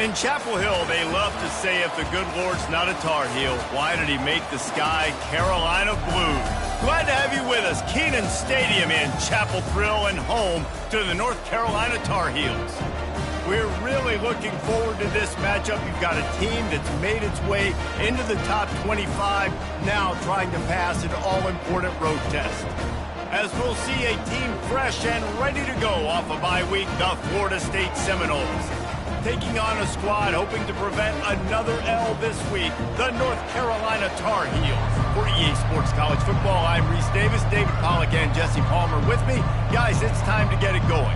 In Chapel Hill, they love to say if the good Lord's not a Tar Heel, why did he make the sky Carolina blue? Glad to have you with us. Kenan Stadium in Chapel Thrill and home to the North Carolina Tar Heels. We're really looking forward to this matchup. You've got a team that's made its way into the top 25, now trying to pass an all-important road test. As we'll see a team fresh and ready to go off a bye week, the Florida State Seminoles. Taking on a squad hoping to prevent another L this week, the North Carolina Tar Heels. For EA Sports College Football, I'm Reese Davis, David Pollack, and Jesse Palmer with me. Guys, it's time to get it going.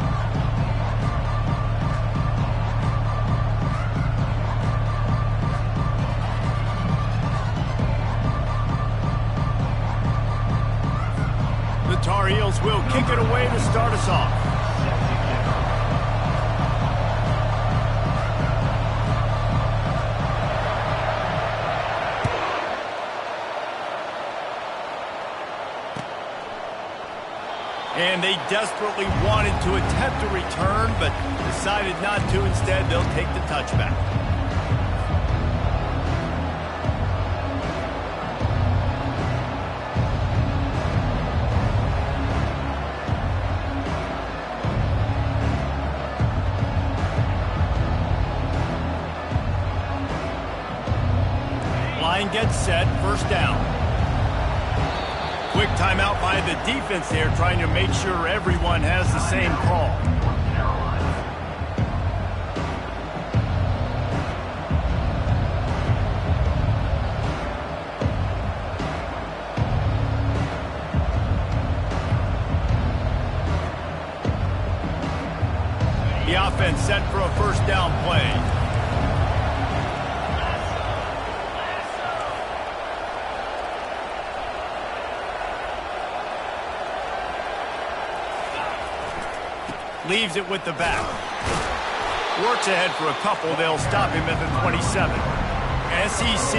The Tar Heels will kick it away to start us off. And they desperately wanted to attempt a return, but decided not to. Instead, they'll take the touchback. Line gets set, first down. Quick timeout by the defense there, trying to make sure everyone has the same call. The offense set for a first down play. Leaves it with the back. Works ahead for a couple. They'll stop him at the 27. SEC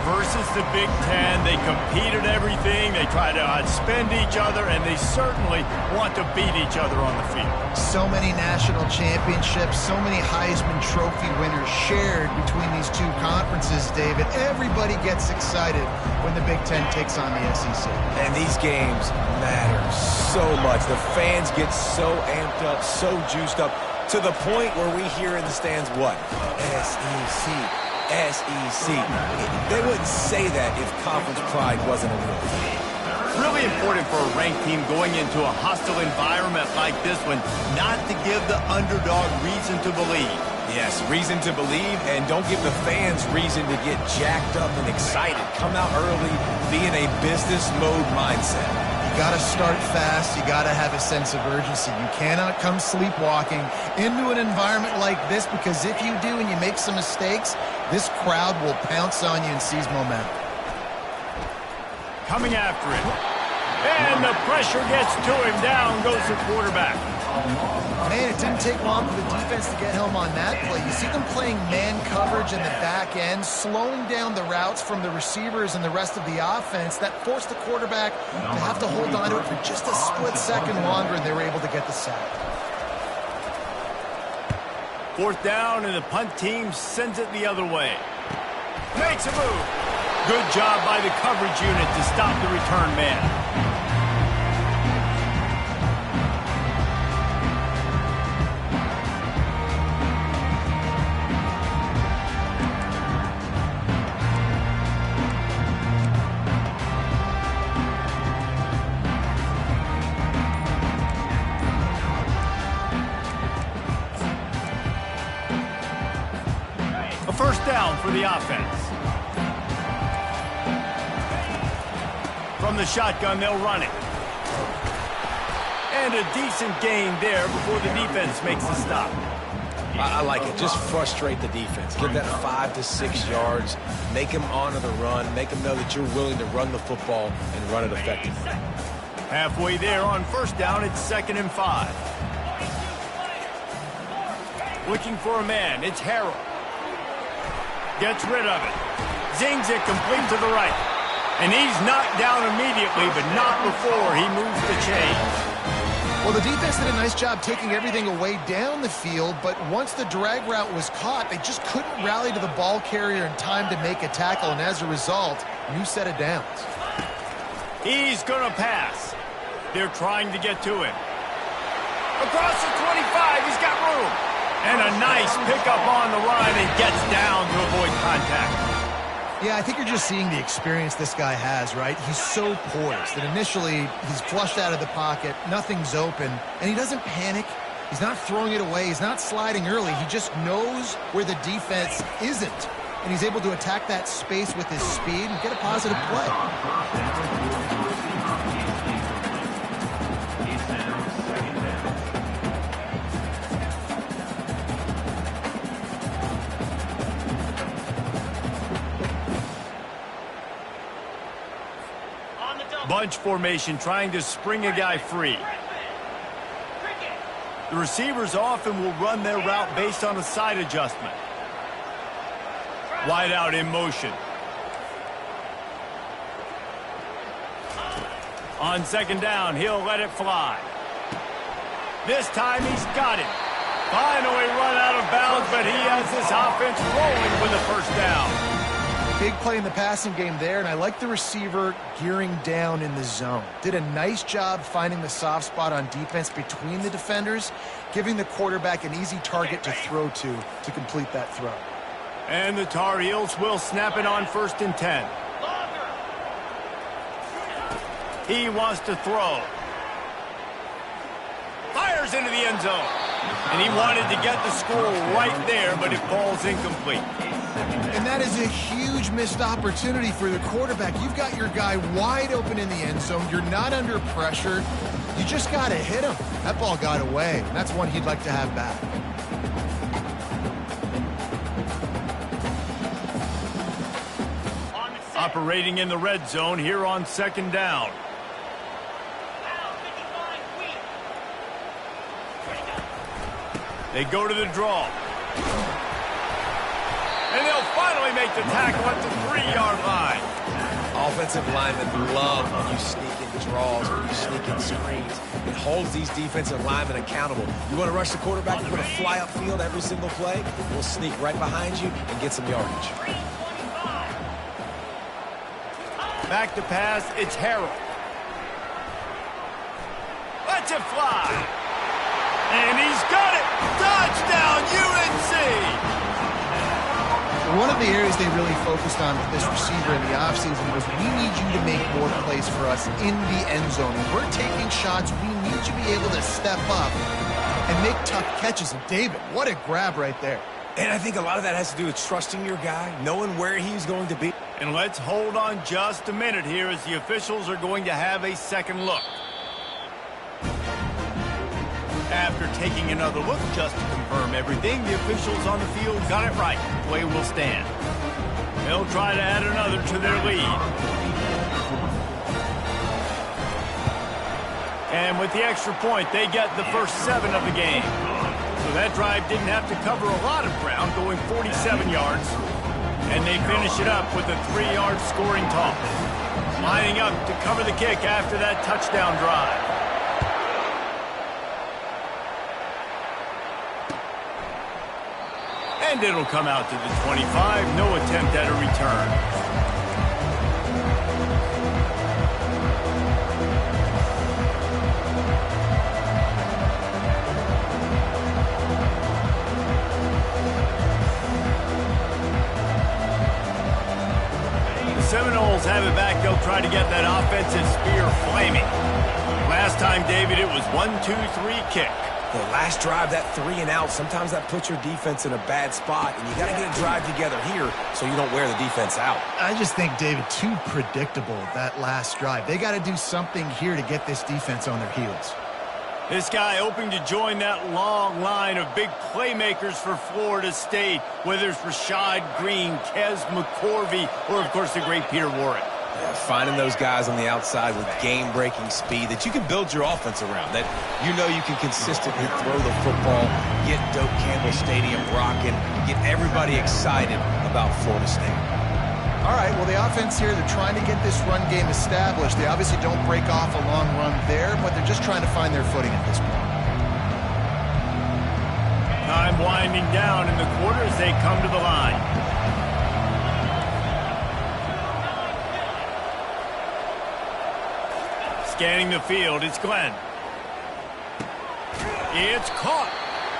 versus the Big Ten. They compete at everything. They try to outspend each other, and they certainly want to beat each other on the field. So many national championships, so many Heisman Trophy winners shared between these two conferences, David. Everybody gets excited when the Big Ten takes on the SEC. And these games matter so much. The fans get so amped up, so juiced up, to the point where we hear in the stands what? SEC. SEC. They wouldn't say that if conference pride wasn't a real thing. Really important for a ranked team going into a hostile environment like this one, not to give the underdog reason to believe. Yes, reason to believe, and don't give the fans reason to get jacked up and excited. Come out early, be in a business mode mindset. You got to start fast. You got to have a sense of urgency. You cannot come sleepwalking into an environment like this, because if you do and you make some mistakes, this crowd will pounce on you and seize momentum. Coming after it. And the pressure gets to him. Down goes the quarterback. Man, it didn't take long for the defense to get home on that play. You see them playing man coverage in the back end, slowing down the routes from the receivers and the rest of the offense. That forced the quarterback to have to hold on to it for just a split second longer, and they were able to get the sack. Fourth down, and the punt team sends it the other way. Makes a move. Good job by the coverage unit to stop the return man. First down for the offense. From the shotgun, they'll run it. And a decent gain there before the defense makes the stop. I like it. Just frustrate the defense. Give that 5 to 6 yards. Make them honor the run. Make them know that you're willing to run the football and run it effectively. Halfway there on first down, it's 2nd and 5. Looking for a man, it's Harrell. Gets rid of it. Zings it complete to the right. And he's knocked down immediately, but not before he moves the chains. Well, the defense did a nice job taking everything away down the field, but once the drag route was caught, they just couldn't rally to the ball carrier in time to make a tackle, and as a result, new set of downs. He's going to pass. They're trying to get to him. Across the 25, he's got room. And a nice pickup on the run and gets down to avoid contact. Yeah, I think you're just seeing the experience this guy has, right? He's so poised that initially he's flushed out of the pocket, nothing's open, and he doesn't panic. He's not throwing it away. He's not sliding early. He just knows where the defense isn't, and he's able to attack that space with his speed and get a positive play. Bunch formation trying to spring a guy free. The receivers often will run their route based on a side adjustment. Wide out in motion. On second down, he'll let it fly. This time he's got it. Finally run out of bounds, but he has this offense rolling with a first down. Big play in the passing game there, and I like the receiver gearing down in the zone. Did a nice job finding the soft spot on defense between the defenders, giving the quarterback an easy target to throw to complete that throw. And the Tar Heels will snap it on 1st and 10. He wants to throw. Fires into the end zone. And he wanted to get the score right there, but it falls incomplete. And that is a huge missed opportunity for the quarterback. You've got your guy wide open in the end zone. You're not under pressure. You just got to hit him. That ball got away. And that's one he'd like to have back. Operating in the red zone here on 2nd down. They go to the draw. And they'll finally make the tackle at the 3-yard line. Offensive linemen love when you sneak in draws, when you sneak in screens. It holds these defensive linemen accountable. You want to rush the quarterback, you want to fly upfield every single play, we'll sneak right behind you and get some yardage. Back to pass, it's Harrell. Lets it fly. And he's got it. Touchdown, UNC. One of the areas they really focused on with this receiver in the offseason was we need you to make more plays for us in the end zone. When we're taking shots, we need you to be able to step up and make tough catches. And David, what a grab right there. And I think a lot of that has to do with trusting your guy, knowing where he's going to be. And let's hold on just a minute here as the officials are going to have a second look. After taking another look just to confirm everything, the officials on the field got it right. Play will stand. They'll try to add another to their lead. And with the extra point, they get the first 7 of the game. So that drive didn't have to cover a lot of ground, going 47 yards. And they finish it up with a 3-yard scoring toss. Lining up to cover the kick after that touchdown drive. And it'll come out to the 25. No attempt at a return. The Seminoles have it back. They'll try to get that offensive spear flaming. Last time, David, it was 1-2-3 kick. The last drive, that 3 and out, sometimes that puts your defense in a bad spot, and you got to get a drive together here so you don't wear the defense out. I just think, David, too predictable, that last drive. They got to do something here to get this defense on their heels. This guy hoping to join that long line of big playmakers for Florida State, whether it's Rashad Green, Kez McCorvey, or, of course, the great Peter Warrick. Yeah, finding those guys on the outside with game-breaking speed that you can build your offense around, that you know you can consistently throw the football, get Doak Campbell Stadium rocking, get everybody excited about Florida State. All right, well, the offense here, they're trying to get this run game established. They obviously don't break off a long run there, but they're just trying to find their footing at this point. Time winding down in the quarter as they come to the line. Scanning the field, it's Glenn. It's caught.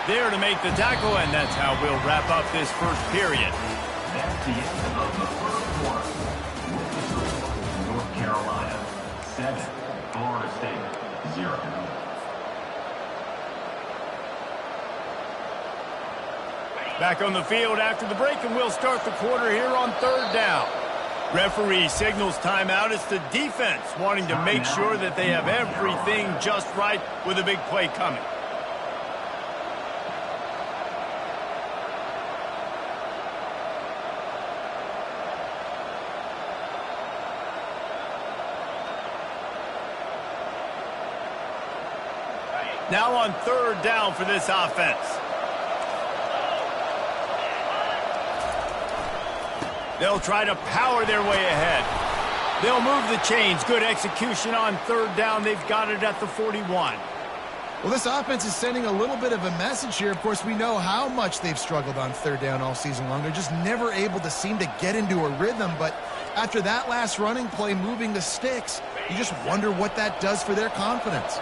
There to make the tackle, and that's how we'll wrap up this first period. That's the end of the first quarter. With the score, North Carolina 7, Florida State 0. Back on the field after the break, and we'll start the quarter here on third down. Referee signals timeout. It's the defense wanting to make sure that they have everything just right with a big play coming. Now on third down for this offense. They'll try to power their way ahead. They'll move the chains. Good execution on third down. They've got it at the 41. Well, this offense is sending a little bit of a message here. Of course, we know how much they've struggled on third down all season long. They're just never able to seem to get into a rhythm. But after that last running play, moving the sticks, you just wonder what that does for their confidence.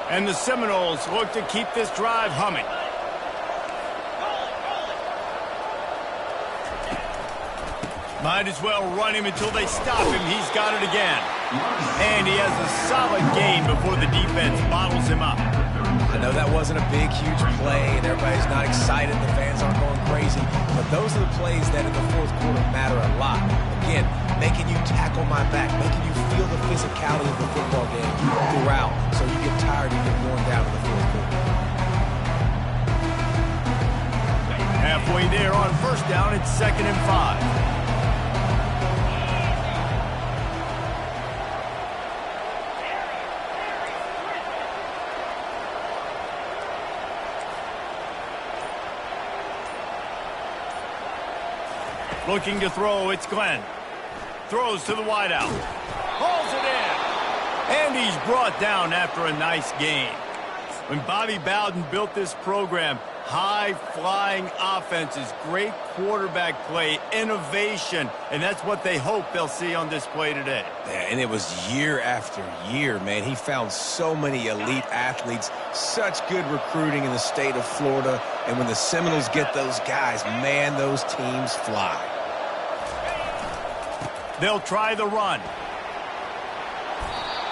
And the Seminoles look to keep this drive humming. Might as well run him until they stop him. He's got it again. And he has a solid gain before the defense bottles him up. I know that wasn't a big, huge play, and everybody's not excited. The fans aren't going crazy. But those are the plays that in the fourth quarter matter a lot. Again, making you tackle my back, making you feel the physicality of the football game throughout. So you get tired, you get worn down in the fourth quarter. Halfway there on first down, it's 2nd and 5. Looking to throw, it's Glenn. Throws to the wideout. Hauls it in. And he's brought down after a nice gain. When Bobby Bowden built this program, high-flying offenses, great quarterback play, innovation, and that's what they hope they'll see on display today. Yeah, and it was year after year, man. He found so many elite athletes, such good recruiting in the state of Florida, and when the Seminoles get those guys, man, those teams fly. They'll try the run.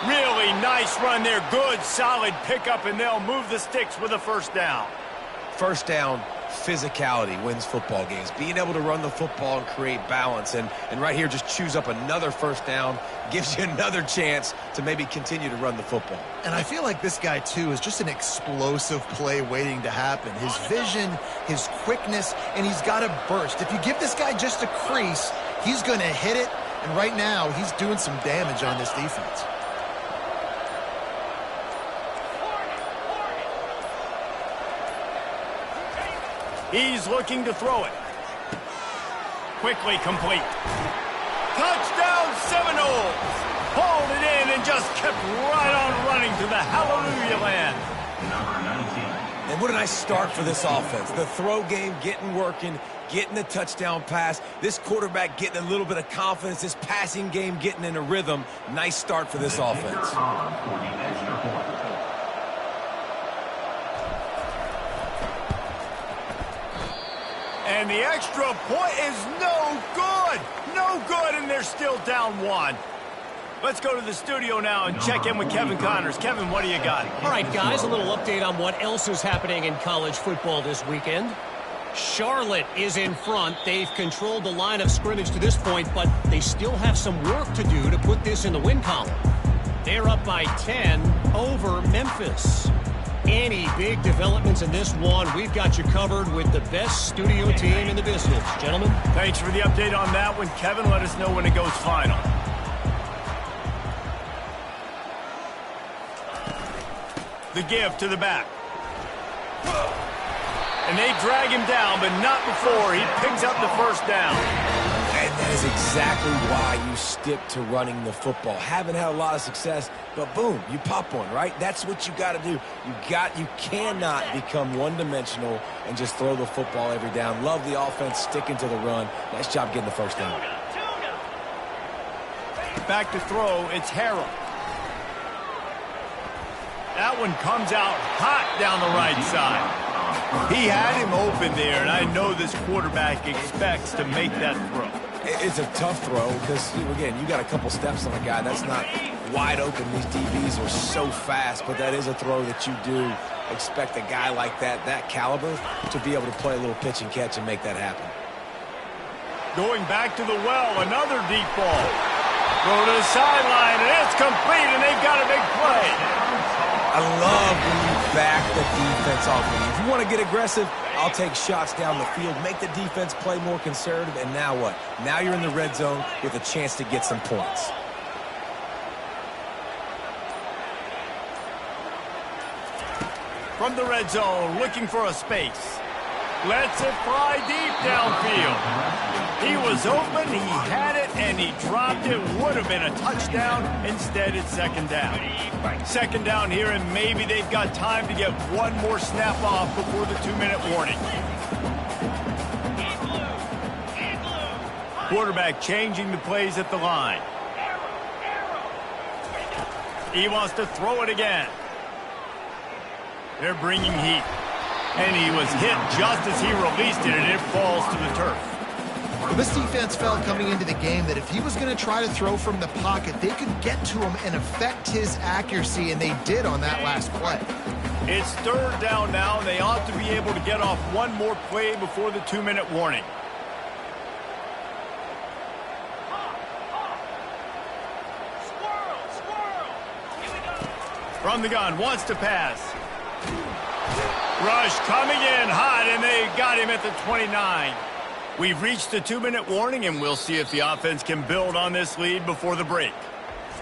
Really nice run there. Good, solid pickup, and they'll move the sticks with a first down. First down, physicality wins football games. Being able to run the football and create balance. And right here, just choose up another first down, gives you another chance to maybe continue to run the football. And I feel like this guy, too, is just an explosive play waiting to happen. His vision, his quickness, and he's got a burst. If you give this guy just a crease, he's going to hit it. And right now, he's doing some damage on this defense. He's looking to throw it. Quickly complete. Touchdown Seminoles! Hauled it in and just kept right on running to the hallelujah land. Number 19. And what a nice start for this offense. The throw game getting working, getting the touchdown pass. This quarterback getting a little bit of confidence. This passing game getting in a rhythm. Nice start for this offense. For the extra point. And the extra point is no good. No good, and they're still down 1. Let's go to the studio now and check in with Kevin Connors. Kevin, what do you got? All right, guys, a little update on what else is happening in college football this weekend. Charlotte is in front. They've controlled the line of scrimmage to this point, but they still have some work to do to put this in the win column. They're up by 10 over Memphis. Any big developments in this one, we've got you covered with the best studio team in the business. Gentlemen. Thanks for the update on that one. Kevin, let us know when it goes final. The give to the back. And they drag him down, but not before he picks up the first down. And is exactly why you stick to running the football. Haven't had a lot of success, but boom, you pop one, right? That's what you got to do. You cannot become one-dimensional and just throw the football every down. Love the offense sticking to the run. Nice job getting the first down. Back to throw, it's Harrell. That one comes out hot down the right side. He had him open there, and I know this quarterback expects to make that throw. It's a tough throw because, again, you got a couple steps on a guy. That's not wide open. These DBs are so fast, but that is a throw that you do expect a guy like that caliber, to be able to play a little pitch and catch and make that happen. Going back to the well, another deep ball. Throw to the sideline, and it's complete, and they've got a big play. I love when you back the defense off of you. If you want to get aggressive, I'll take shots down the field, make the defense play more conservative, and now what? Now you're in the red zone with a chance to get some points. From the red zone, looking for a space. Lets it fly deep downfield. He was open, he had it, and he dropped it. Would have been a touchdown. Instead, it's second down. Second down here, and maybe they've got time to get one more snap off before the 2-minute warning. Quarterback changing the plays at the line. He wants to throw it again. They're bringing heat. And he was hit just as he released it, and it falls to the turf. Well, this defense felt coming into the game that if he was going to try to throw from the pocket, they could get to him and affect his accuracy, and they did on that last play. It's third down now, and they ought to be able to get off one more play before the 2-minute warning. From the gun, wants to pass. Rush coming in hot, and they got him at the 29. We've reached the 2-minute warning, and we'll see if the offense can build on this lead before the break.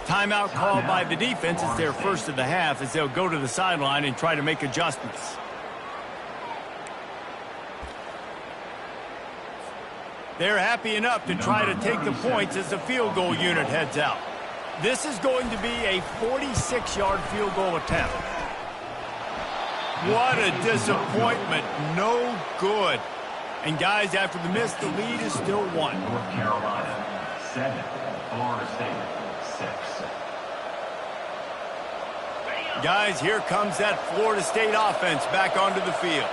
Timeout called by the defense. It's their first of the half as they'll go to the sideline and try to make adjustments. They're happy enough to try to take the points as the field goal unit heads out. This is going to be a 46-yard field goal attempt. What a disappointment. No good. And guys, after the miss, the lead is still 1. North Carolina, 7. Florida State, 6. Guys, here comes that Florida State offense back onto the field.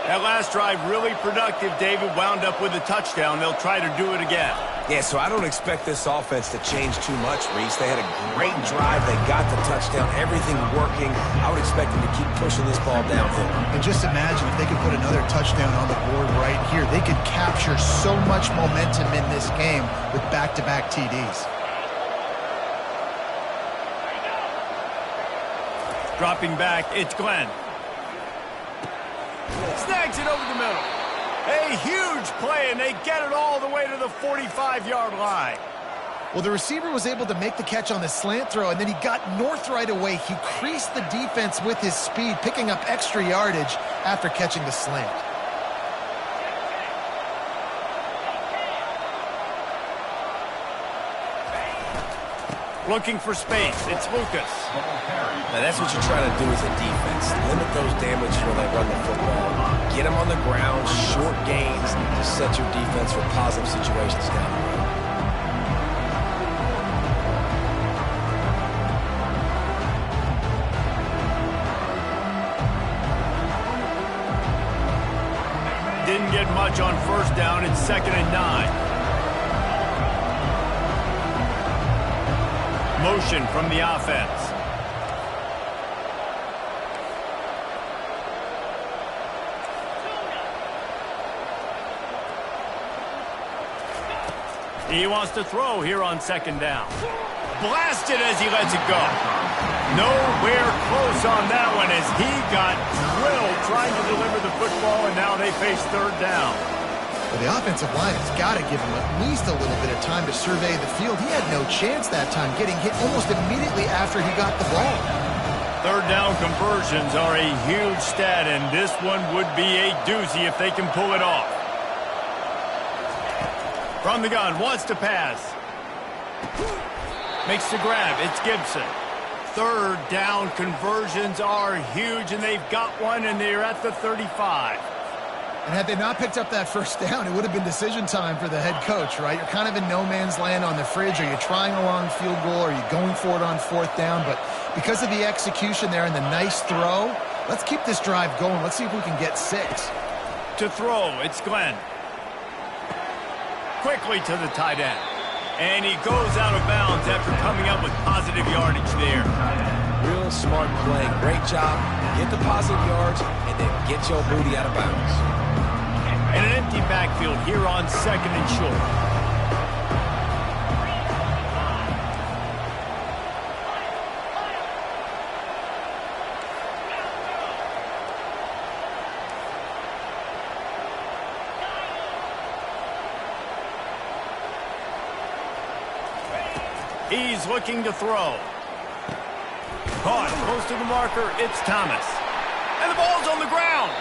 That last drive really productive. David wound up with a touchdown. They'll try to do it again. Yeah, so I don't expect this offense to change too much, Reese. They had a great drive. They got the touchdown. Everything working. I would expect them to keep pushing this ball downhill. And just imagine if they could put another touchdown on the board right here. They could capture so much momentum in this game with back-to-back TDs. Dropping back, it's Glenn. Snags it over the middle. A huge play, and they get it all the way to the 45-yard line. Well, the receiver was able to make the catch on the slant throw, and then he got north right away. He creased the defense with his speed, picking up extra yardage after catching the slant. Looking for space, it's Lucas. Now, that's what you're trying to do as a defense. Limit those damages when they run the football. Get them on the ground, short gains to set your defense for positive situations down the road. Didn't get much on first down. It's 2nd and 9. Motion from the offense. He wants to throw here on 2nd down. Blasted as he lets it go. Nowhere close on that one as he got drilled trying to deliver the football, and now they face 3rd down. Well, the offensive line has got to give him at least a little bit of time to survey the field. He had no chance that time, getting hit almost immediately after he got the ball. 3rd down conversions are a huge stat, and this one would be a doozy if they can pull it off. From the gun, wants to pass. Makes the grab. It's Gibson. Third down conversions are huge, and they've got one, and they're at the 35. And had they not picked up that first down, it would have been decision time for the head coach, right? You're kind of in no man's land on the fridge. Are you trying a long field goal? Are you going for it on fourth down? But because of the execution there and the nice throw, let's keep this drive going. Let's see if we can get 6. To throw, it's Glenn. Quickly to the tight end. And he goes out of bounds after coming up with positive yardage there. Real smart play. Great job. Get the positive yards and then get your booty out of bounds. And an empty backfield here on 2nd and short. He's looking to throw. Caught close to the marker. It's Thomas. And the ball's on the ground.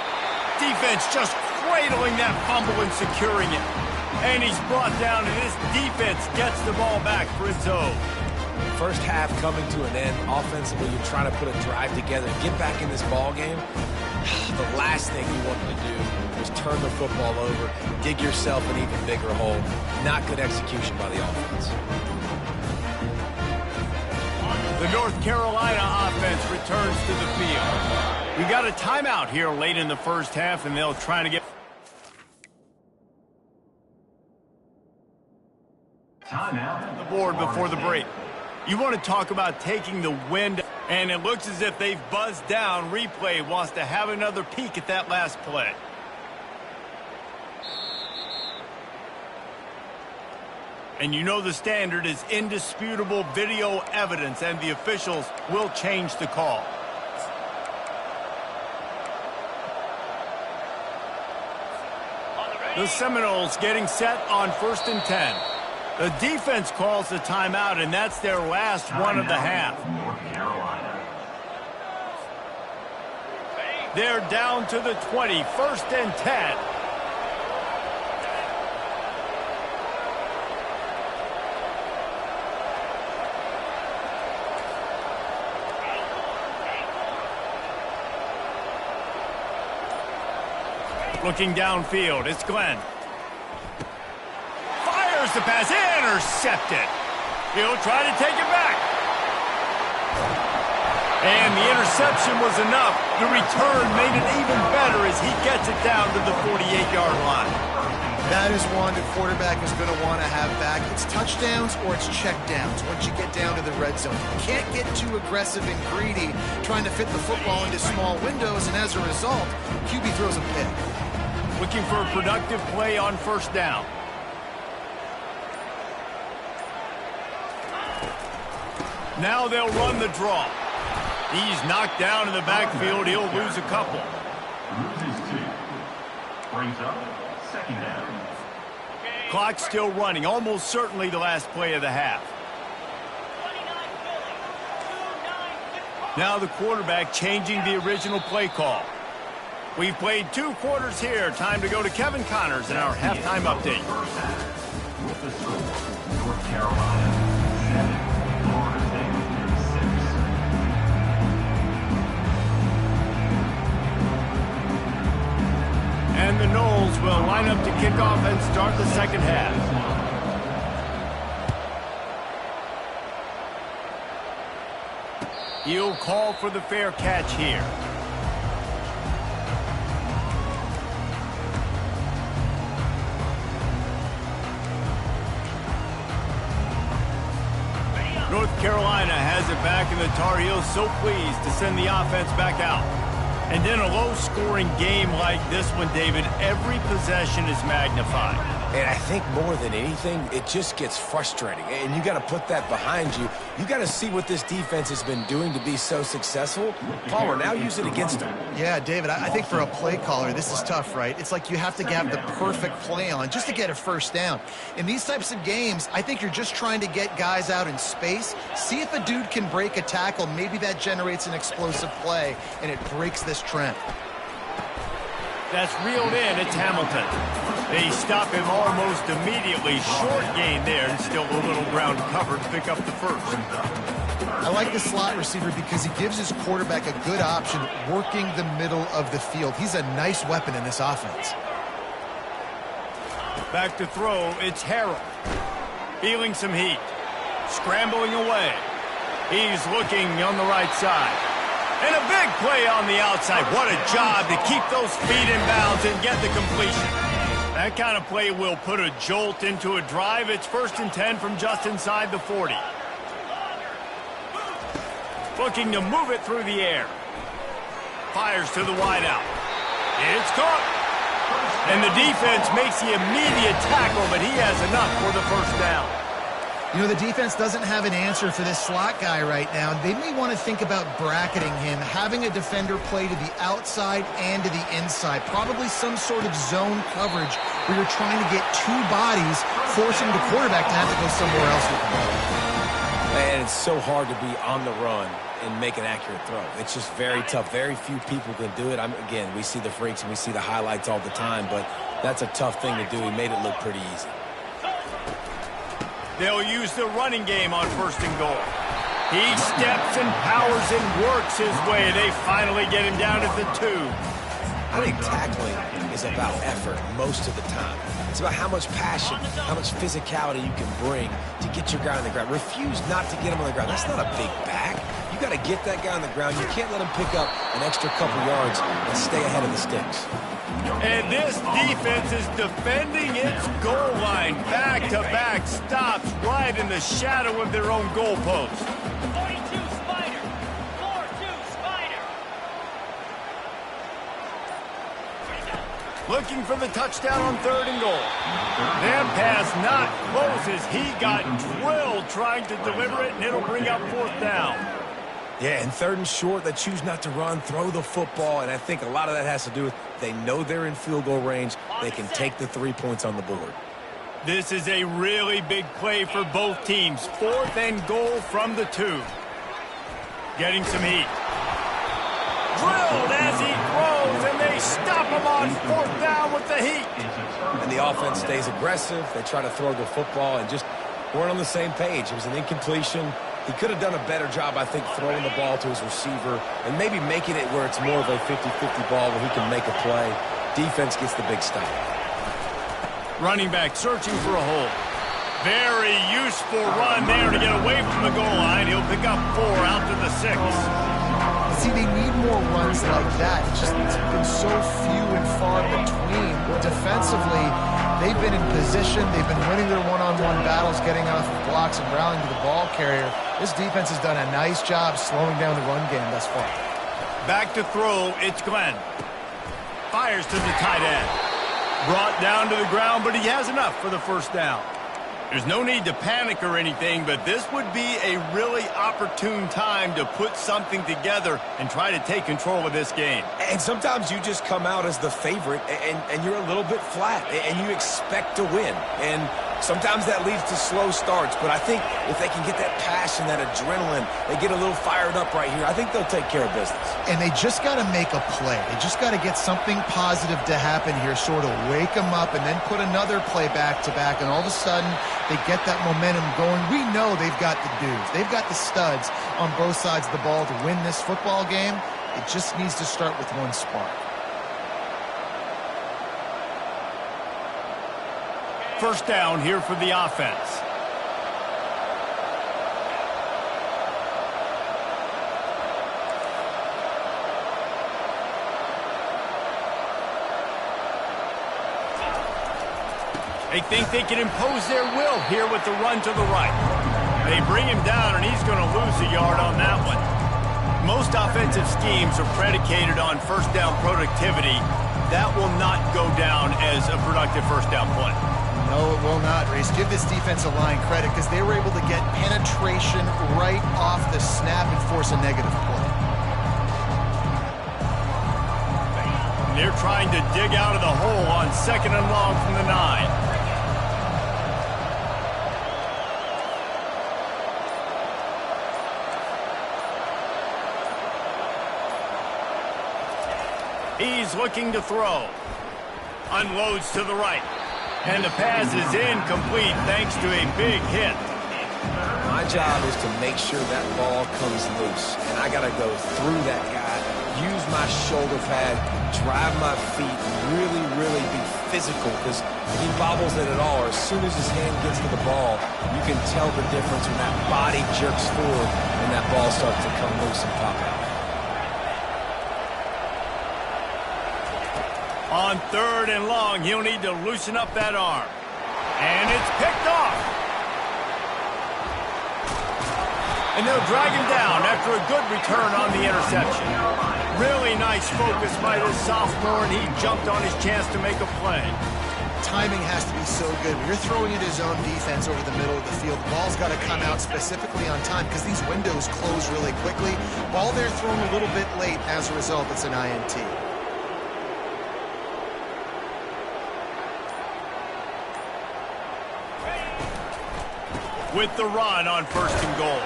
Defense just cradling that fumble and securing it. And he's brought down, and this defense gets the ball back for its own. First half coming to an end. Offensively, you're trying to put a drive together, get back in this ball game. The last thing you wanted to do was turn the football over, dig yourself an even bigger hole. Not good execution by the offense. The North Carolina offense returns to the field. We got a timeout here late in the first half, and they'll try to get Timeout. on the board before the break. You want to talk about taking the wind, and it looks as if they've buzzed down. Replay wants to have another peek at that last play. And you know the standard is indisputable video evidence, and the officials will change the call. The Seminoles getting set on 1st and 10. The defense calls the timeout, and that's their last one of the half. North Carolina. They're down to the 20, 1st and 10. Looking downfield, it's Glenn. Fires the pass, intercepted. He'll try to take it back. And the interception was enough. The return made it even better as he gets it down to the 48-yard line. That is one the quarterback is going to want to have back. It's touchdowns or it's checkdowns once you get down to the red zone. You can't get too aggressive and greedy trying to fit the football into small windows, and as a result, QB throws a pick. Looking for a productive play on 1st down. Now they'll run the draw. He's knocked down in the backfield. He'll lose a couple. Loses 2. Brings up 2nd down. Clock still running. Almost certainly the last play of the half. Now the quarterback changing the original play call. We've played 2 quarters here. Time to go to Kevin Connors in our halftime update. First half. With the score, North Carolina 7, Florida State 36. And the Noles will line up to kick off and start the second half. He'll call for the fair catch here. North Carolina has it back, and the Tar Heels so pleased to send the offense back out. And in a low-scoring game like this one, David, every possession is magnified. And I think more than anything, it just gets frustrating. And you got to put that behind you. You got to see what this defense has been doing to be so successful. Palmer, now use it against them. Yeah, David, I think for a play caller, this is tough, right? It's like you have to have the perfect play on just to get a first down. In these types of games, I think you're just trying to get guys out in space, see if a dude can break a tackle. Maybe that generates an explosive play, and it breaks this trend. That's reeled in. It's Hamilton. They stop him almost immediately. Short gain there, and still a little ground covered to pick up the first. I like the slot receiver because he gives his quarterback a good option working the middle of the field. He's a nice weapon in this offense. Back to throw, it's Harrell. Feeling some heat. Scrambling away. He's looking on the right side. And a big play on the outside. What a job to keep those feet in bounds and get the completion. That kind of play will put a jolt into a drive. It's 1st and 10 from just inside the 40. Looking to move it through the air. Fires to the wideout. It's caught. And the defense makes the immediate tackle, but he has enough for the first down. You know, the defense doesn't have an answer for this slot guy right now. They may want to think about bracketing him, having a defender play to the outside and to the inside. Probably some sort of zone coverage where you're trying to get two bodies, forcing the quarterback to have to go somewhere else with the ball. And it's so hard to be on the run and make an accurate throw. It's just very tough. Very few people can do it. Again, we see the freaks and we see the highlights all the time, but that's a tough thing to do. He made it look pretty easy. They'll use the running game on 1st and goal. He steps and powers and works his way. They finally get him down at the 2. I think tackling is about effort most of the time. It's about how much passion, how much physicality you can bring to get your guy on the ground. Refuse not to get him on the ground. That's not a big back. You got to get that guy on the ground. You can't let him pick up an extra couple yards and stay ahead of the sticks. And this defense is defending its goal line. Back-to-back stops right in the shadow of their own goalpost. 42 Spider. 4-2 Spider. Looking for the touchdown on 3rd and goal. That pass not close as he got drilled trying to deliver it, and it'll bring up 4th down. Yeah, and 3rd and short, they choose not to run, throw the football, and I think a lot of that has to do with they know they're in field goal range. They can take the 3 points on the board. This is a really big play for both teams. 4th and goal from the 2. Getting some heat. Drilled as he throws, and they stop him on 4th down with the heat. And the offense stays aggressive. They try to throw the football and just weren't on the same page. It was an incompletion. He could have done a better job, I think, throwing the ball to his receiver and maybe making it where it's more of a 50-50 ball where he can make a play. Defense gets the big stop. Running back searching for a hole. Very useful run there to get away from the goal line. He'll pick up 4 out to the 6. See, they need more runs like that. It's been so few and far between. Defensively, they've been in position. They've been winning their one-on-one battles, getting off of blocks and rallying to the ball carrier. This defense has done a nice job slowing down the run game thus far. Back to throw, it's Glenn. Fires to the tight end. Brought down to the ground, but he has enough for the first down. There's no need to panic or anything, but this would be a really opportune time to put something together and try to take control of this game. And sometimes you just come out as the favorite, and you're a little bit flat, and you expect to win. And sometimes that leads to slow starts, but I think if they can get that passion, that adrenaline, they get a little fired up right here, I think they'll take care of business. And they just got to make a play. They just got to get something positive to happen here, sort of wake them up, and then put another play back-to-back, and all of a sudden they get that momentum going. We know they've got the dudes. They've got the studs on both sides of the ball to win this football game. It just needs to start with one spark. First down here for the offense. They think they can impose their will here with the run to the right. They bring him down, and he's going to lose a yard on that one. Most offensive schemes are predicated on first down productivity. That will not go down as a productive first down play. No, it will not, Reese. Give this defensive line credit because they were able to get penetration right off the snap and force a negative play. They're trying to dig out of the hole on 2nd and long from the 9. He's looking to throw. Unloads to the right. And the pass is incomplete thanks to a big hit. My job is to make sure that ball comes loose. And I got to go through that guy, use my shoulder pad, drive my feet, really, really be physical. Because if he bobbles it at all, or as soon as his hand gets to the ball, you can tell the difference when that body jerks forward and that ball starts to come loose and pop out. On 3rd and long, he'll need to loosen up that arm. And it's picked off. And they'll drag him down after a good return on the interception. Really nice focus by this sophomore, and he jumped on his chance to make a play. Timing has to be so good. When you're throwing at his own defense over the middle of the field, the ball's got to come out specifically on time because these windows close really quickly. Ball there thrown a little bit late. As a result, it's an INT. With the run on 1st and goal.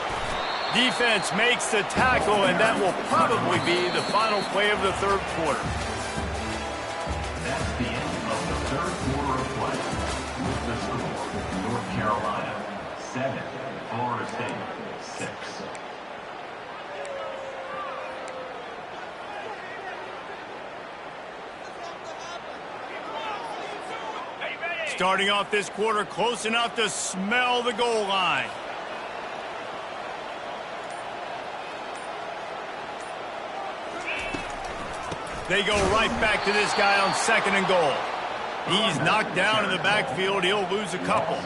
Defense makes the tackle, and that will probably be the final play of the 3rd quarter. That's the end of the 3rd quarter of play. With the score, North Carolina 7, Florida State 6. Starting off this quarter close enough to smell the goal line. They go right back to this guy on 2nd and goal. He's knocked down in the backfield. He'll lose a couple.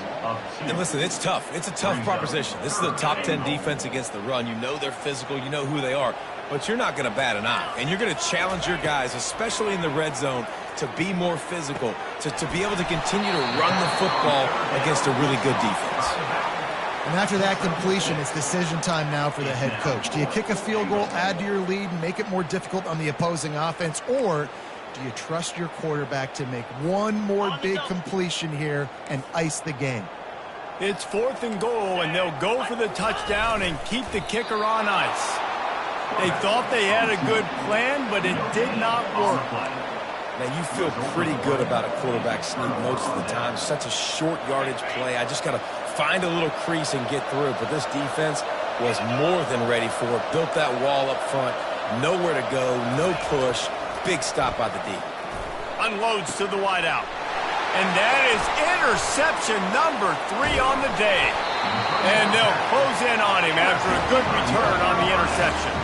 And listen, it's tough. It's a tough proposition. This is a top 10 defense against the run. You know they're physical. You know who they are. But you're not going to bat an eye. And you're going to challenge your guys, especially in the red zone, to be more physical, to be able to continue to run the football against a really good defense. And after that completion, it's decision time now for the head coach. Do you kick a field goal, add to your lead, and make it more difficult on the opposing offense, or do you trust your quarterback to make one more big completion here and ice the game? It's 4th and goal, and they'll go for the touchdown and keep the kicker on ice. They thought they had a good plan, but it did not work. Man, you feel pretty good about a quarterback sneak most of the time. Such a short yardage play. I just got to find a little crease and get through it. But this defense was more than ready for it. Built that wall up front. Nowhere to go. No push. Big stop by the D. Unloads to the wideout. And that is interception number 3 on the day. And they'll close in on him after a good return on the interception.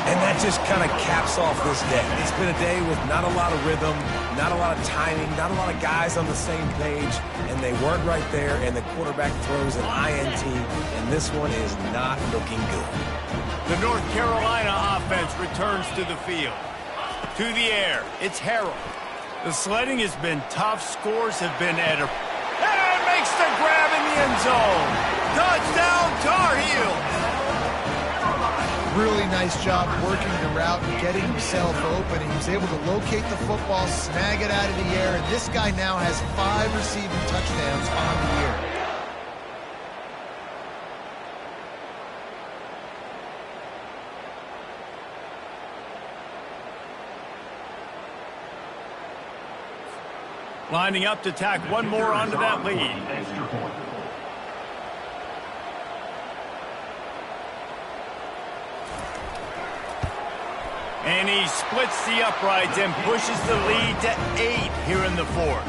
And that just kind of caps off this day. It's been a day with not a lot of rhythm, not a lot of timing, not a lot of guys on the same page, and they weren't right there, and the quarterback throws an INT, and this one is not looking good. The North Carolina offense returns to the field. To the air, it's Harrell. The sledding has been tough. Scores have been at a... And makes the grab in the end zone. Touchdown, Tar Heels. Really nice job working the route and getting himself open. He was able to locate the football, snag it out of the air, and this guy now has 5 receiving touchdowns on the year. Lining up to tack one more onto that lead. And he splits the uprights and pushes the lead to 8 here in the 4th.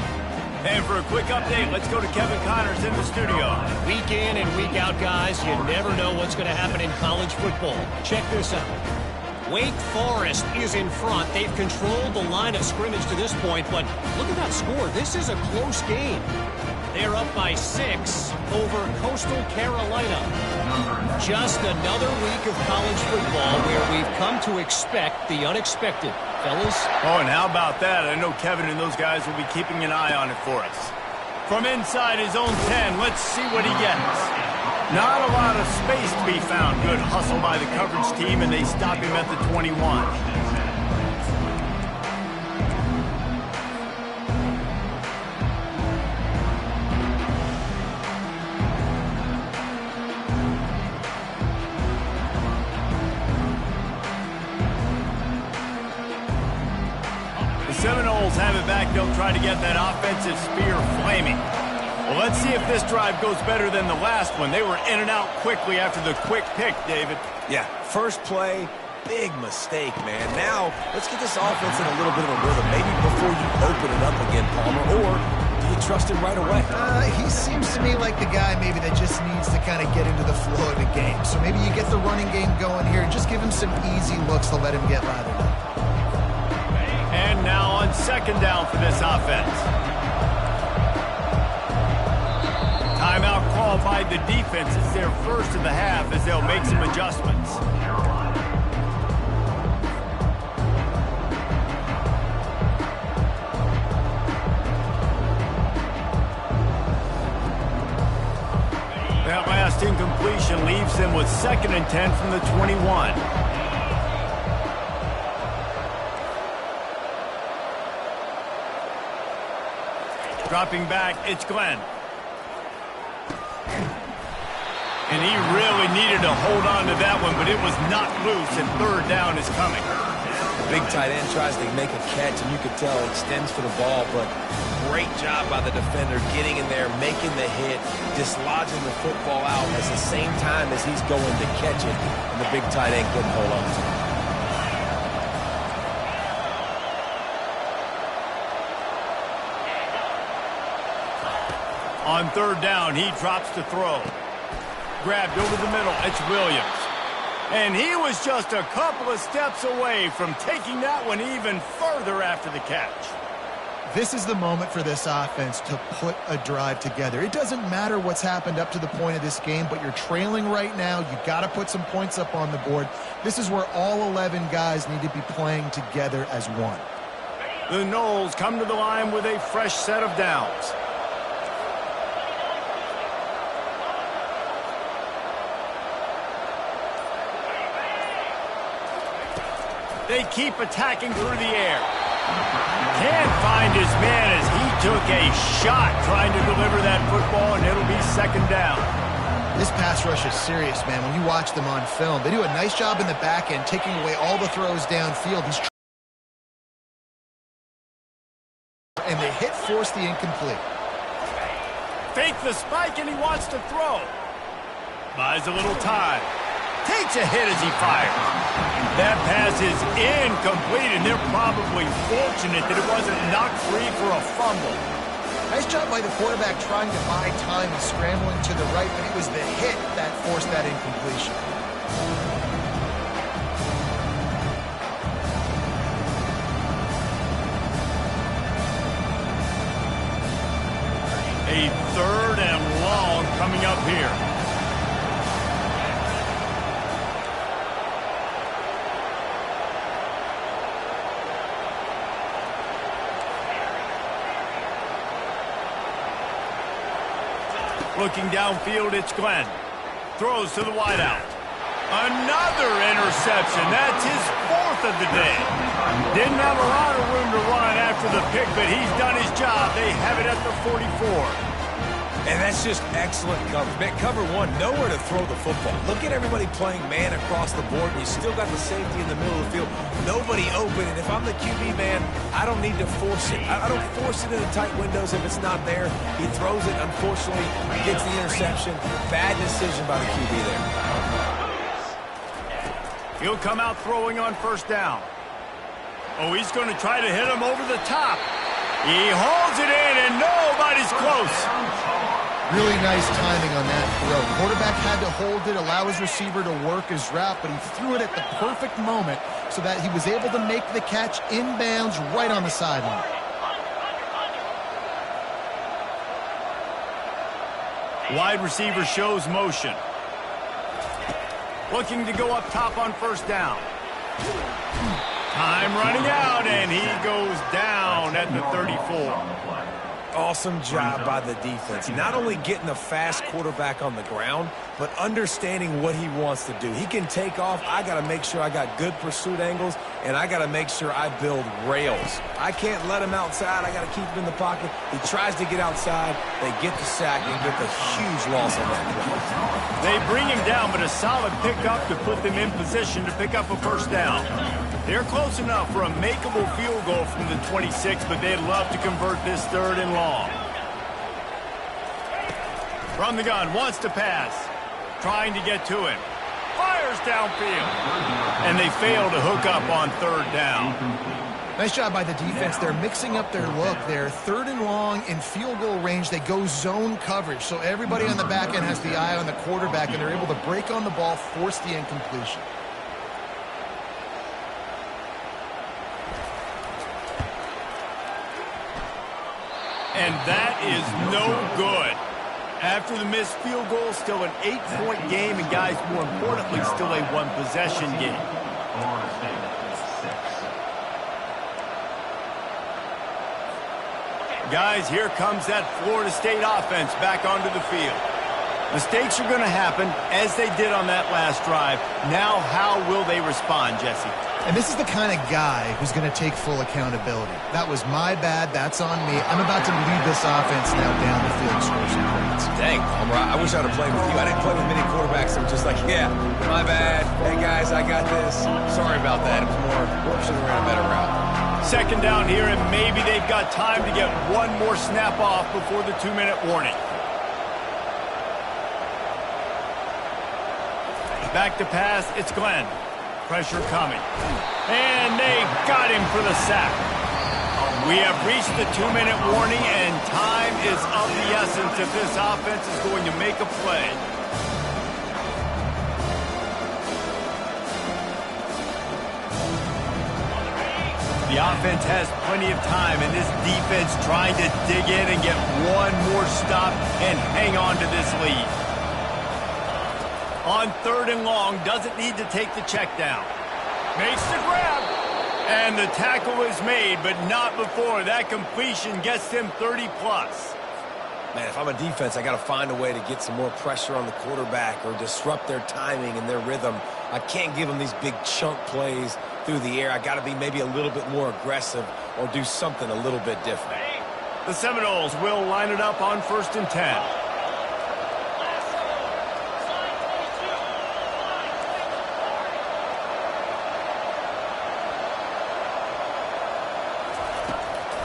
And for a quick update, let's go to Kevin Connors in the studio. Week in and week out, guys, you never know what's going to happen in college football. Check this out. Wake Forest is in front. They've controlled the line of scrimmage to this point, but look at that score. This is a close game. They're up by 6 over Coastal Carolina. Just another week of college football where we've come to expect the unexpected. Fellas? Oh, and how about that? I know Kevin and those guys will be keeping an eye on it for us. From inside his own 10, let's see what he gets. Not a lot of space to be found. Good hustle by the coverage team, and they stop him at the 21. Seminoles have it back. They'll try to get that offensive spear flaming. Well, let's see if this drive goes better than the last one. They were in and out quickly after the quick pick, David. Yeah, first play, big mistake, man. Now, let's get this offense in a little bit of a rhythm. Maybe before you open it up again, Palmer, or do you trust him right away? He seems to me like the guy maybe that just needs to kind of get into the flow of the game. So maybe you get the running game going here and just give him some easy looks to let him get lathered up. And now on second down for this offense. Timeout called by the defense. It's their first of the half as they'll make some adjustments. That last incompletion leaves them with 2nd and 10 from the 21. Dropping back, it's Glenn. And he really needed to hold on to that one, but it was not loose, and third down is coming. Big tight end tries to make a catch, and you could tell extends for the ball, but great job by the defender getting in there, making the hit, dislodging the football out at the same time as he's going to catch it, and the big tight end couldn't hold on to it. On third down, he drops to throw. Grabbed over the middle, it's Williams. And he was just a couple of steps away from taking that one even further after the catch. This is the moment for this offense to put a drive together. It doesn't matter what's happened up to the point of this game, but you're trailing right now. You got to put some points up on the board. This is where all 11 guys need to be playing together as one. The Noles come to the line with a fresh set of downs. They keep attacking through the air. Can't find his man as he took a shot trying to deliver that football, and it'll be 2nd down. This pass rush is serious, man. When you watch them on film, they do a nice job in the back end, taking away all the throws downfield. And they force the incomplete. Fake the spike, and he wants to throw. Buys a little time. Takes a hit as he fires. That pass is incomplete, and they're probably fortunate that it wasn't knocked free for a fumble. Nice job by the quarterback trying to buy time and scrambling to the right, but it was the hit that forced that incompletion. A 3rd and long coming up here. Looking downfield, it's Glenn. Throws to the wideout. Another interception. That's his 4th of the day. Didn't have a lot of room to run after the pick, but he's done his job. They have it at the 44. And that's just excellent coverage. Man, cover one, nowhere to throw the football. Look at everybody playing man across the board, and you still got the safety in the middle of the field. Nobody open, and if I'm the QB, man, I don't need to force it. I don't force it in the tight windows if it's not there. He throws it, unfortunately, gets the interception. Bad decision by the QB there. He'll come out throwing on 1st down. Oh, he's going to try to hit him over the top. He holds it in, and nobody's close. Really nice timing on that throw. Quarterback had to hold it, allow his receiver to work his route, but he threw it at the perfect moment so that he was able to make the catch inbounds right on the sideline. Wide receiver shows motion. Looking to go up top on 1st down. Time running out, and he goes down at the 34. Awesome job by the defense. Not only getting a fast quarterback on the ground, but understanding what he wants to do. He can take off. I got to make sure I got good pursuit angles, and I got to make sure I build rails. I can't let him outside. I got to keep him in the pocket. He tries to get outside. They get the sack and get the huge loss on that play. They bring him down, but a solid pickup to put them in position to pick up a 1st down. They're close enough for a makeable field goal from the 26, but they'd love to convert this 3rd and long. From the gun, wants to pass. Trying to get to him. Fires downfield. And they fail to hook up on 3rd down. Nice job by the defense. They're mixing up their look. They're 3rd and long in field goal range. They go zone coverage. So everybody on the back end has the eye on the quarterback, and they're able to break on the ball, force the incompletion. And that is no good. After the missed field goal, still an 8-point game, and guys, more importantly, still a 1-possession game. Florida State, 6. Guys, here comes that Florida State offense back onto the field. Mistakes are going to happen, as they did on that last drive. Now, how will they respond, Jesse? And this is the kind of guy who's going to take full accountability. That was my bad. That's on me. I'm about to lead this offense now down the field and score some points. Dang, Palmer, I wish I'd have played with you. I didn't play with many quarterbacks that were just like, yeah, my bad. Hey, guys, I got this. Sorry about that. It was more, should have ran a better route. 2nd down here, and maybe they've got time to get one more snap off before the 2-minute warning. Back to pass, it's Glenn. Pressure coming. And they got him for the sack. We have reached the 2-minute warning, and time is of the essence if this offense is going to make a play. The offense has plenty of time, and this defense trying to dig in and get one more stop and hang on to this lead. On 3rd and long, doesn't need to take the check down. Makes the grab. And the tackle is made, but not before that completion gets them 30-plus. Man, if I'm a defense, I got to find a way to get some more pressure on the quarterback or disrupt their timing and their rhythm. I can't give them these big chunk plays through the air. I got to be maybe a little bit more aggressive or do something a little bit different. The Seminoles will line it up on 1st and 10.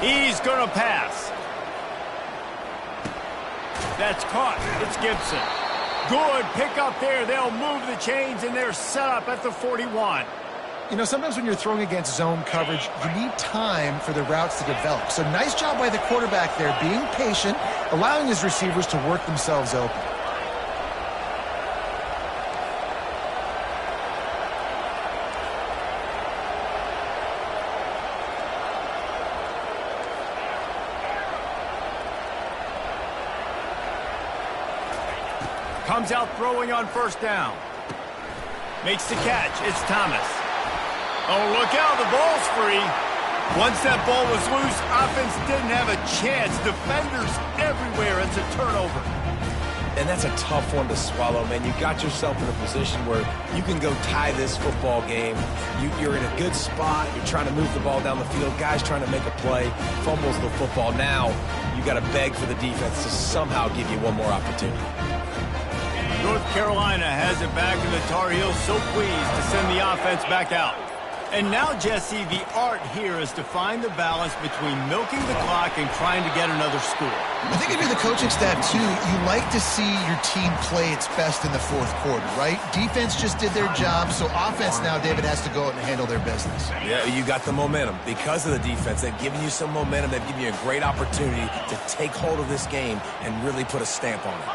He's going to pass. That's caught. It's Gibson. Good pickup there. They'll move the chains, and they're set up at the 41. You know, sometimes when you're throwing against zone coverage, you need time for the routes to develop. So nice job by the quarterback there, being patient, allowing his receivers to work themselves open. Comes out throwing on 1st down. Makes the catch. It's Thomas. Oh, look out. The ball's free. Once that ball was loose, offense didn't have a chance. Defenders everywhere. It's a turnover. And that's a tough one to swallow, man. You got yourself in a position where you can go tie this football game. You're in a good spot. You're trying to move the ball down the field. Guys trying to make a play. Fumbles the football. Now you got to beg for the defense to somehow give you one more opportunity. North Carolina has it back, and the Tar Heels so pleased to send the offense back out. And now, Jesse, the art here is to find the balance between milking the clock and trying to get another score. I think if you're the coaching staff, too, you like to see your team play its best in the 4th quarter, right? Defense just did their job, so offense now, David, has to go out and handle their business. Yeah, you got the momentum. Because of the defense, they've given you some momentum. They've given you a great opportunity to take hold of this game and really put a stamp on it.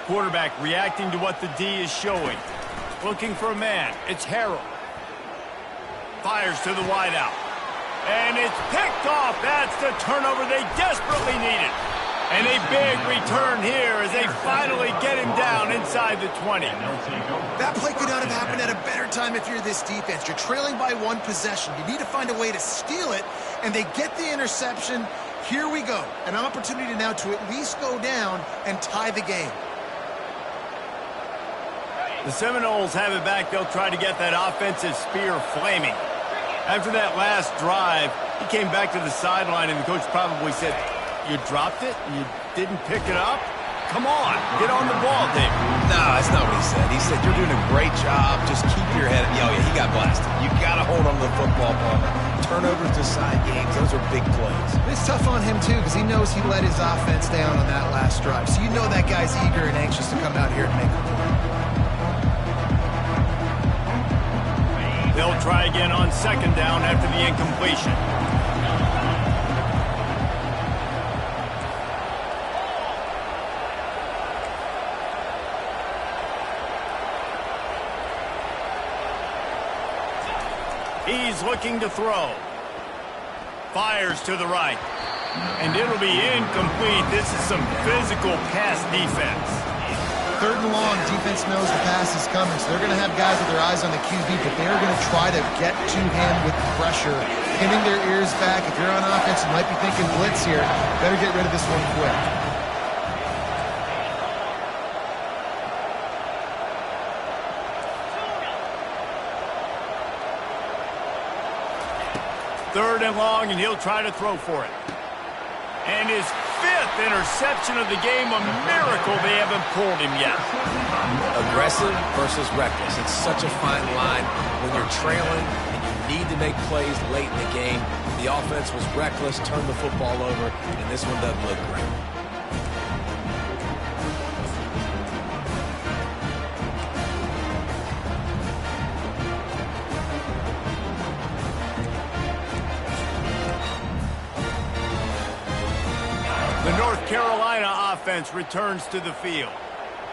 Quarterback reacting to what the D is showing. Looking for a man. It's Harrell. Fires to the wideout. And it's picked off. That's the turnover they desperately needed. And a big return here as they finally get him down inside the 20. That play could not have happened at a better time if you're this defense. You're trailing by 1 possession. You need to find a way to steal it, and they get the interception. Here we go. An opportunity now to at least go down and tie the game. The Seminoles have it back. They'll try to get that offensive spear flaming. After that last drive, he came back to the sideline, and the coach probably said, "You dropped it? You didn't pick it up?" Come on, get on the ball, David. No, that's not what he said. He said, you're doing a great job. Just keep your head. Oh, yeah, he got blasted. You got to hold on to the football, Palmer. Turnovers decide games. Those are big plays. It's tough on him, too, because he knows he let his offense down on that last drive. So you know that guy's eager and anxious to come out here and make a point. They'll try again on second down after the incompletion. He's looking to throw. Fires to the right. And it'll be incomplete. This is some physical pass defense. Third and long, defense knows the pass is coming, so they're going to have guys with their eyes on the QB, but they're going to try to get to him with pressure, pinning their ears back. If you're on offense, you might be thinking blitz here. Better get rid of this one quick. Third and long, and he'll try to throw for it. And his fifth interception of the game, a miracle they haven't pulled him yet. Aggressive versus reckless. It's such a fine line when you're trailing and you need to make plays late in the game. The offense was reckless, turned the football over, and this one doesn't look great. The North Carolina offense returns to the field.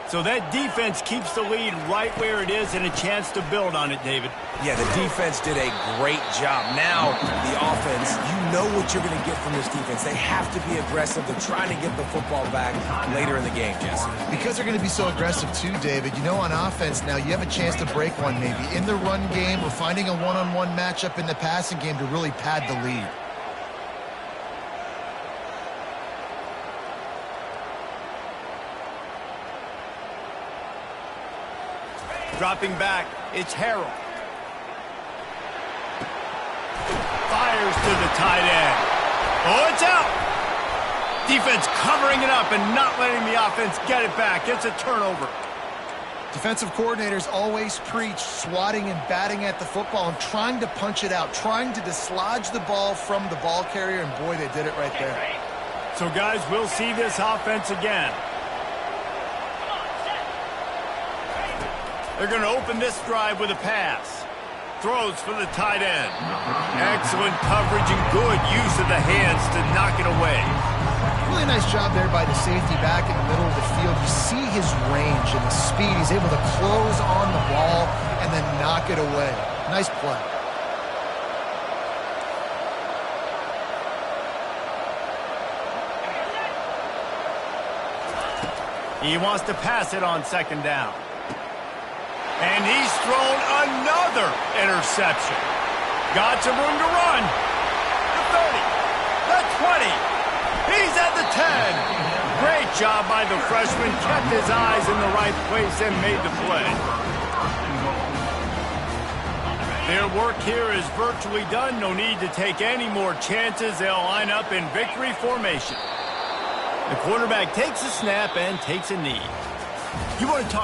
So that defense keeps the lead right where it is and a chance to build on it, David. Yeah, the defense did a great job. Now, the offense, you know what you're going to get from this defense. They have to be aggressive. They're trying to get the football back later in the game, Jesse. Because they're going to be so aggressive too, David, you know on offense now you have a chance to break one maybe in the run game or finding a one-on-one matchup in the passing game to really pad the lead. Dropping back, it's Harrell. Fires to the tight end. Oh, it's out! Defense covering it up and not letting the offense get it back. It's a turnover. Defensive coordinators always preach swatting and batting at the football and trying to punch it out, trying to dislodge the ball from the ball carrier, and boy, they did it right there. So, guys, we'll see this offense again. They're going to open this drive with a pass. Throws for the tight end. Excellent coverage and good use of the hands to knock it away. Really nice job there by the safety back in the middle of the field. You see his range and his speed. He's able to close on the ball and then knock it away. Nice play. He wants to pass it on second down. And he's thrown another interception. Got some room to run. The 30, the 20. He's at the 10. Great job by the freshman. Kept his eyes in the right place and made the play. Their work here is virtually done. No need to take any more chances. They'll line up in victory formation. The quarterback takes a snap and takes a knee. You want to talk